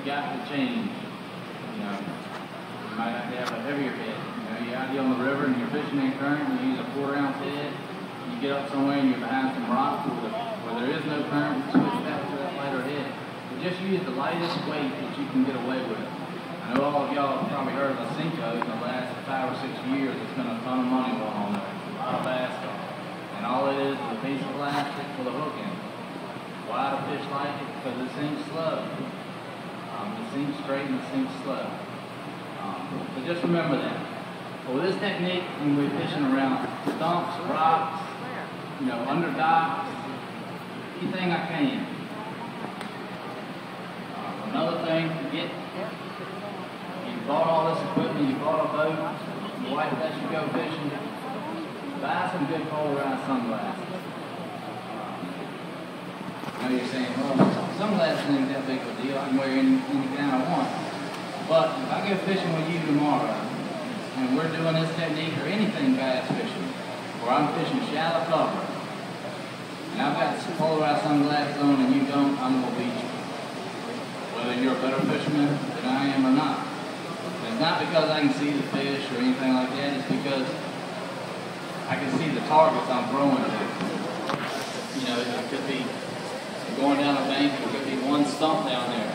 got to change. You know, you might have to have a heavier head. You know, you're out here on the river and you're fishing in current and you use a 4-ounce head. You get up somewhere and you're behind some rocks where there is no current, you switch back to that lighter head. But just use the lightest weight that you can get away with. I know all of y'all have probably heard of a Cinco in the last 5 or 6 years. It's been a ton of money going on there. A lot of bass stuff. And all it is a piece of plastic with a hook in it. Why do fish like it? Because it sinks slow. It sinks straight and it sinks slow. So just remember that. But with this technique, when we're fishing around stumps, rocks, you know, under docks, anything I can. Another thing to get, you bought all this equipment, you bought a boat, your wife lets you go fishing, buy some good polarized sunglasses. I know you're saying, well, sunglasses ain't that big of a deal, I can wear any kind I want. But if I go fishing with you tomorrow, and we're doing this technique or anything bass fishing, where I'm fishing shallow cover, and I've got some polarized sunglasses on and you don't, I'm going to beat you. Whether you're a better fisherman than I am or not. It's not because I can see the fish or anything like that, it's because I can see the targets I'm throwing to. You know, it could be going down a bank, it could be one stump down there.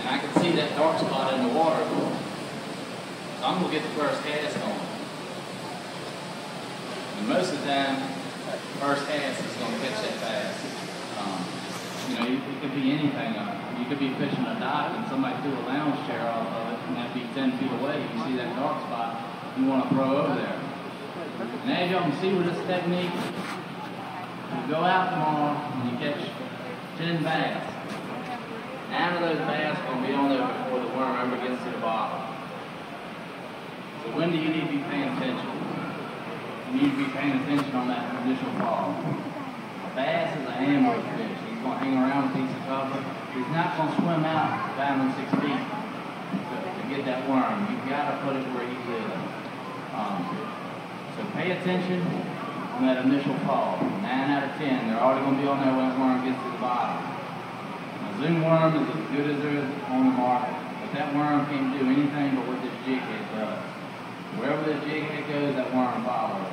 And I can see that dark spot in the water. So I'm going to get the first cast on. And most of the time, first cast is going to catch that bass. You know, it could be anything. You could be fishing a dock and somebody threw a lounge chair off of it and that'd be 10 feet away. You see that dark spot, you want to throw over there. And as y'all can see with this technique, you go out tomorrow and you catch 10 bass. 9 of those bass are going to be on there before the worm ever gets to the bottom. So when do you need to be paying attention? You need to be paying attention on that initial fall. A bass is an ambush fish. He's going to hang around a piece of cover. He's not going to swim out 5 and 6 feet to get that worm. You've got to put it where he lives. So pay attention on that initial fall. 9 out of 10, they're already going to be on there when that worm gets to the bottom. A zoom worm is as good as there is on the market, but that worm can't do anything but what this jig head does. Wherever this jig head goes, that worm follows.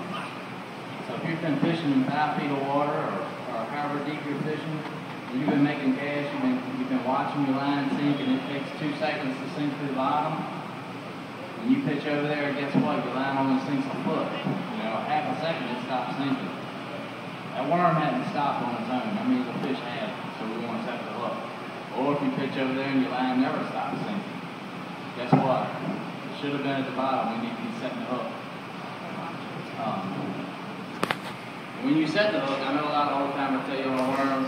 So if you've been fishing in 5 feet of water or however deep you're fishing, and you've been making cast, you've been watching your line sink, and it takes 2 seconds to sink to the bottom. When you pitch over there, guess what? Your line only sinks a foot. You know, half a second it stops sinking. That worm hadn't stopped on its own. That means the fish has, so we want to set the hook. Or if you pitch over there and your line never stops sinking, guess what? It should have been at the bottom. We need to be setting the hook. When you set the hook, I know a lot of old timers tell you on a worm,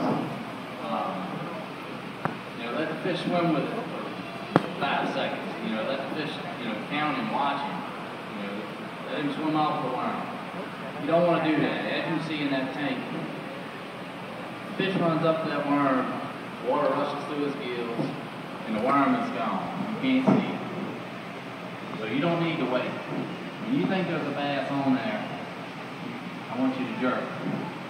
you know, let the fish swim with it for 5 seconds. You know, let the fish, you know, count and watch him. You know, let him swim off the worm. You don't want to do that. As you see in that tank, the fish runs up to that worm, water rushes through his gills, and the worm is gone. You can't see it. So you don't need to wait. When you think there's a bass on there, I want you to jerk.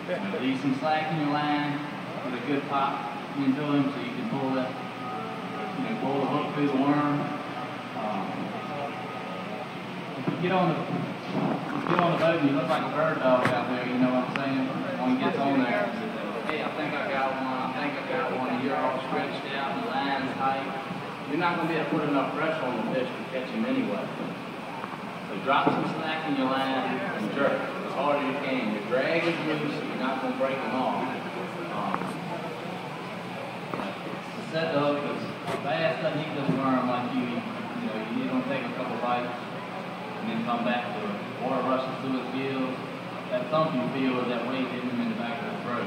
You know, leave some slack in your line, put a good pop into him so you can pull that, you know, pull the hook through the worm. If you get on the boat and you look like a bird dog out there, you know what I'm saying? When he gets on there, hey, I think I got one, and you're all stretched out and the line's tight. You're not going to be able to put enough pressure on the fish to catch him anyway. So drop some slack in your line and jerk as hard as you can. Your drag is loose, so you're not going to break them off. Set the hook, because a bass doesn't eat this worm like you eat. You know, you need to take a couple bites and then come back to it. Water rushes through his gills. That thump you feel is that weight hitting him in the back of the throat.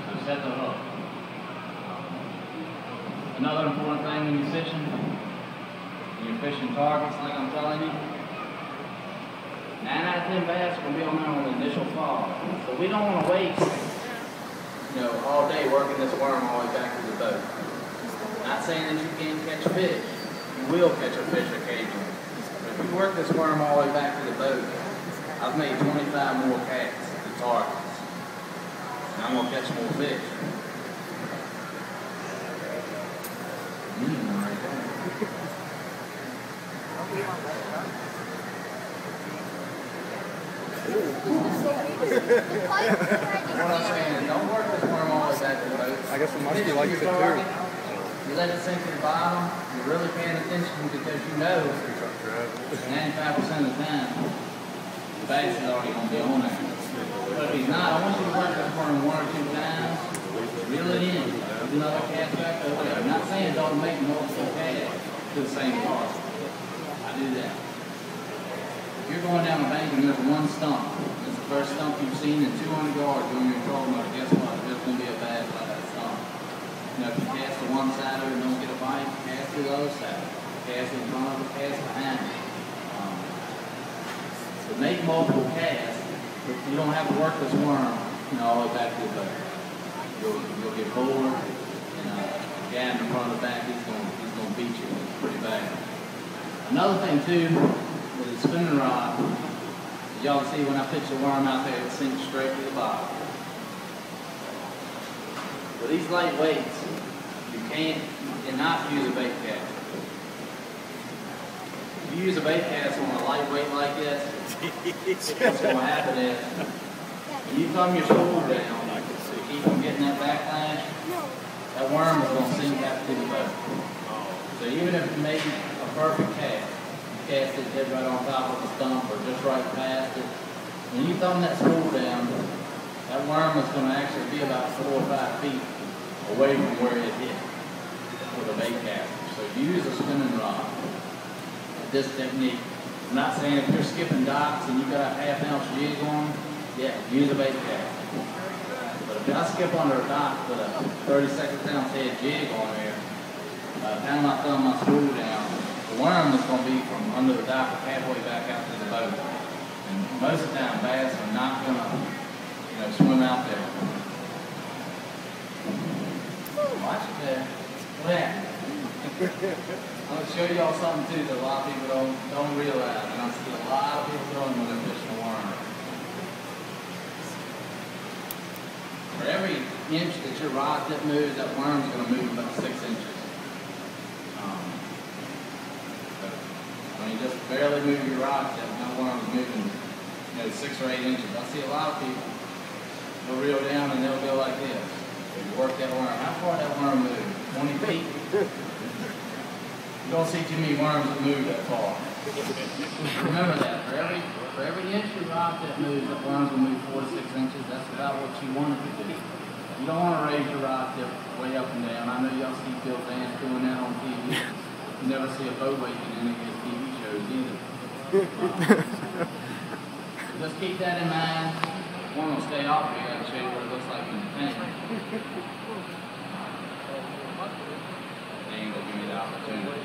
So set the hook. Another important thing when you're fishing, targets like I'm telling you, 9 out of 10 bass are going to be on there on the initial fall. So we don't want to waste, you know, all day working this worm all the way back to the boat. Not saying that you can't catch fish. You will catch a fish occasionally. But if you work this worm all the way back to the boat, I've made 25 more casts and targets. And I'm going to catch more fish. right there. What I'm saying is, don't work this worm all the way back to the boat. I guess it must be like it too. You let it sink to the bottom, you're really paying attention because you know 95% of the time the bass is already going to be on there. But if he's not, I want you to work this worm 1 or 2 times, reel it in, do another cast back over there. I'm not saying don't make multiple casts to the same part. I do that. If you're going down the bank and there's one stump, it's the first stump you've seen in 200 yards during your trolling motor, guess what? There's going to be a bass by that stump. You know, if you cast to one side of it and don't get a bite, cast to the other side. Cast in front of it, cast behind it. So make multiple casts, but you don't have to work this worm, you know, all the way back to the boat. You'll get bored, and the guy in the front of the back, he's gonna beat you pretty bad. Another thing too, with the spinning rod, y'all see when I pitch the worm out there, it sinks straight to the bottom. With these light weights, you cannot use a bait cast. If you use a bait cast on a lightweight like this, what's going to happen is, when you thumb your spool down to keep from getting that backlash, that worm is going to sink back to the boat. So even if you made a perfect cast, you cast it dead right on top of the stump or just right past it, when you thumb that spool down, that worm is going to actually be about 4 or 5 feet away from where it hit with a bait caster. So if you use a spinning rod with this technique, I'm not saying if you're skipping docks and you've got a half-ounce jig on, yeah, use a bait caster. But if I skip under a dock with a 32-ounce head jig on there, by the time I thumb my spool down, the worm is going to be from under the dock halfway back out to the boat. And most of the time, bass are not going to, you know, swim out there. Watch it there. What happened? I'm going to show y'all something too that a lot of people don't realize, and I see a lot of people doing when they're fishing a worm. For every inch that your rod tip moves, that worm's going to move about 6 inches. When you just barely move your rod tip, that worm's moving, you know, 6 or 8 inches. I see a lot of people, they'll reel down and they'll go like this. You work that worm. How far that worm move? 20 feet? You don't see too many worms that move that far. Remember that. For every inch your rod tip moves, that worms will move 4 to 6 inches. That's about what you want it to do. You don't want to raise your rod tip way up and down. I know y'all see Bill Vance doing that on TV. You never see a boat waking in any of his TV shows either. Just keep that in mind. One will stay off here and show you what it looks like in the tank. They ain't gonna give me the opportunity.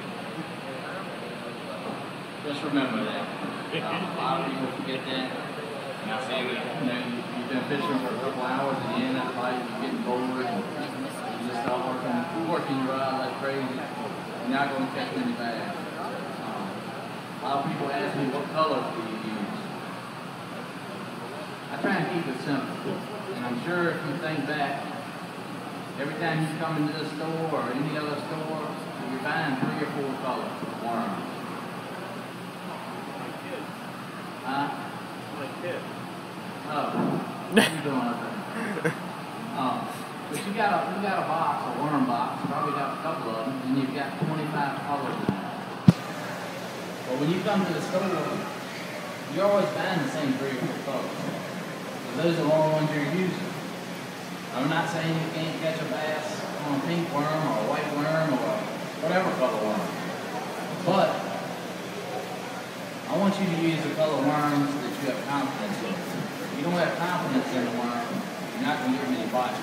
Just remember that. A lot of people forget that. And I say that, you know, you've been fishing for a couple hours and you end up fighting, you're getting bored, and you just start working your rod like crazy. You're not going to catch any bass. A lot of people ask me, what colors do you use? I try and keep it simple. And I'm sure if you think back, every time you come into the store or any other store, you're buying 3 or 4 colors of worms. Huh? Oh, what are you doing up there? But you got a box, a worm box, probably got a couple of them, and you've got 25 colors in there. But when you come to the store, you're always buying the same 3 or 4 colors. So those are the only ones you're using. I'm not saying you can't catch a bass on a pink worm or a white worm or whatever color worm. But I want you to use the color worms that you have confidence in. If you don't have confidence in the worm, you're not going to get many bites.